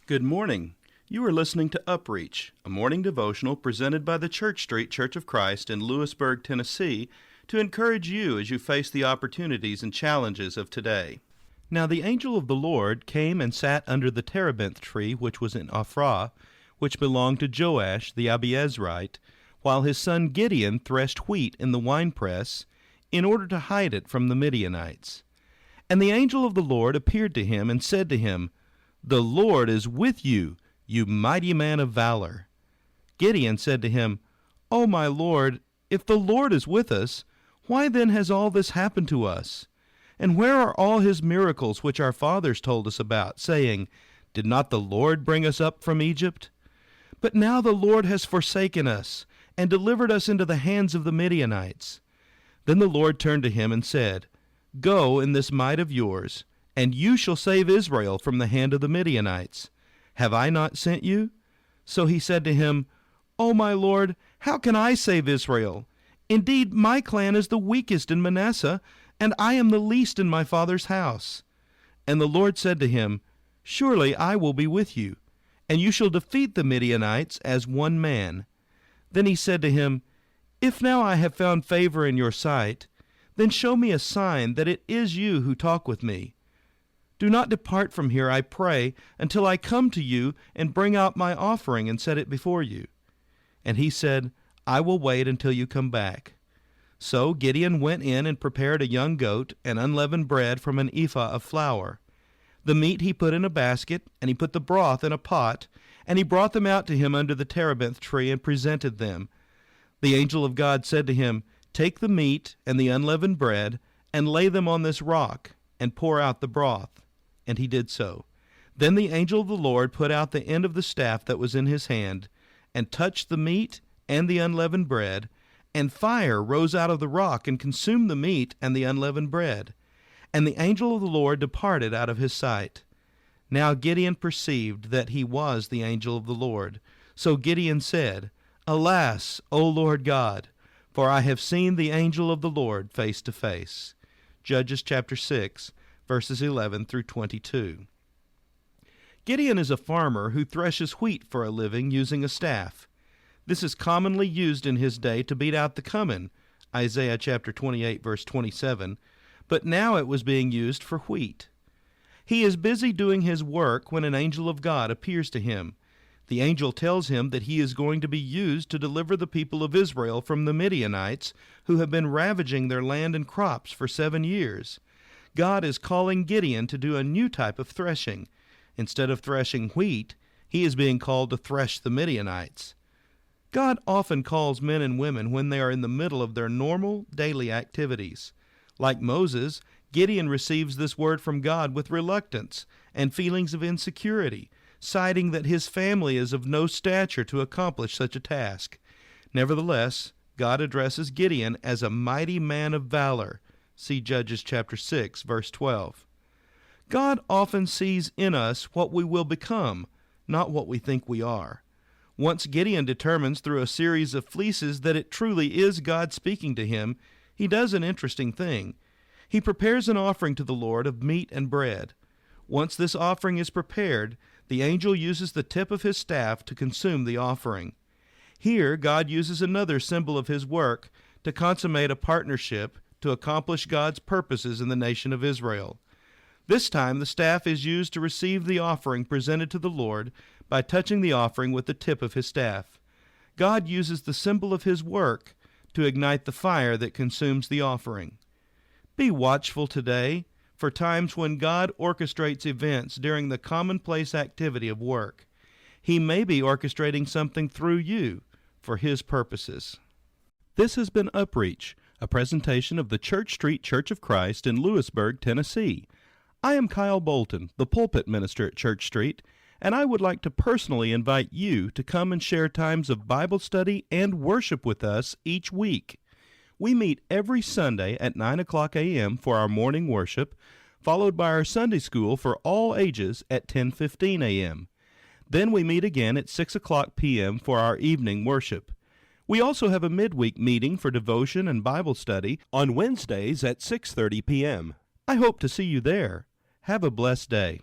Good morning. You are listening to UpReach, a morning devotional presented by the Church Street Church of Christ in Lewisburg, Tennessee, to encourage you as you face the opportunities and challenges of today. Now the angel of the Lord came and sat under the terebinth tree which was in Ophrah, which belonged to Joash the Abiezrite, while his son Gideon threshed wheat in the winepress, in order to hide it from the Midianites. And the angel of the Lord appeared to him and said to him, "The Lord is with you, you mighty man of valor." Gideon said to him, "O my Lord, if the Lord is with us, why then has all this happened to us? And where are all his miracles which our fathers told us about, saying, 'Did not the Lord bring us up from Egypt?' But now the Lord has forsaken us, and delivered us into the hands of the Midianites." Then the Lord turned to him and said, "Go in this might of yours, and you shall save Israel from the hand of the Midianites. Have I not sent you?" So he said to him, "O my Lord, how can I save Israel? Indeed, my clan is the weakest in Manasseh, and I am the least in my father's house." And the Lord said to him, "Surely I will be with you, and you shall defeat the Midianites as one man." Then he said to him, "If now I have found favor in your sight, then show me a sign that it is you who talk with me. Do not depart from here, I pray, until I come to you and bring out my offering and set it before you." And he said, "I will wait until you come back." So Gideon went in and prepared a young goat and unleavened bread from an ephah of flour. The meat he put in a basket, and he put the broth in a pot, and he brought them out to him under the terebinth tree and presented them. The angel of God said to him, "Take the meat and the unleavened bread, and lay them on this rock, and pour out the broth." And he did so. Then the angel of the Lord put out the end of the staff that was in his hand, and touched the meat and the unleavened bread, and fire rose out of the rock and consumed the meat and the unleavened bread. And the angel of the Lord departed out of his sight. Now Gideon perceived that he was the angel of the Lord. So Gideon said, "Alas, O Lord God, for I have seen the angel of the Lord face to face." Judges chapter 6, verses 11 through 22. Gideon is a farmer who threshes wheat for a living using a staff. This is commonly used in his day to beat out the cumin, Isaiah chapter 28, verse 27, but now it was being used for wheat. He is busy doing his work when an angel of God appears to him. The angel tells him that he is going to be used to deliver the people of Israel from the Midianites, who have been ravaging their land and crops for 7 years. God is calling Gideon to do a new type of threshing. Instead of threshing wheat, he is being called to thresh the Midianites. God often calls men and women when they are in the middle of their normal daily activities. Like Moses, Gideon receives this word from God with reluctance and feelings of insecurity, citing that his family is of no stature to accomplish such a task. Nevertheless, God addresses Gideon as a mighty man of valor. See Judges chapter 6, verse 12. God often sees in us what we will become, not what we think we are. Once Gideon determines through a series of fleeces that it truly is God speaking to him, he does an interesting thing. He prepares an offering to the Lord of meat and bread. Once this offering is prepared, the angel uses the tip of his staff to consume the offering. Here, God uses another symbol of his work to consummate a partnership to accomplish God's purposes in the nation of Israel. This time the staff is used to receive the offering presented to the Lord by touching the offering with the tip of his staff. God uses the symbol of his work to ignite the fire that consumes the offering. Be watchful today for times when God orchestrates events during the commonplace activity of work. He may be orchestrating something through you for his purposes. This has been UpReach, a presentation of the Church Street Church of Christ in Lewisburg, Tennessee. I am Kyle Bolton, the pulpit minister at Church Street, and I would like to personally invite you to come and share times of Bible study and worship with us each week. We meet every Sunday at 9 o'clock a.m. for our morning worship, followed by our Sunday school for all ages at 10:15 a.m. Then we meet again at 6 o'clock p.m. for our evening worship. We also have a midweek meeting for devotion and Bible study on Wednesdays at 6:30 p.m. I hope to see you there. Have a blessed day.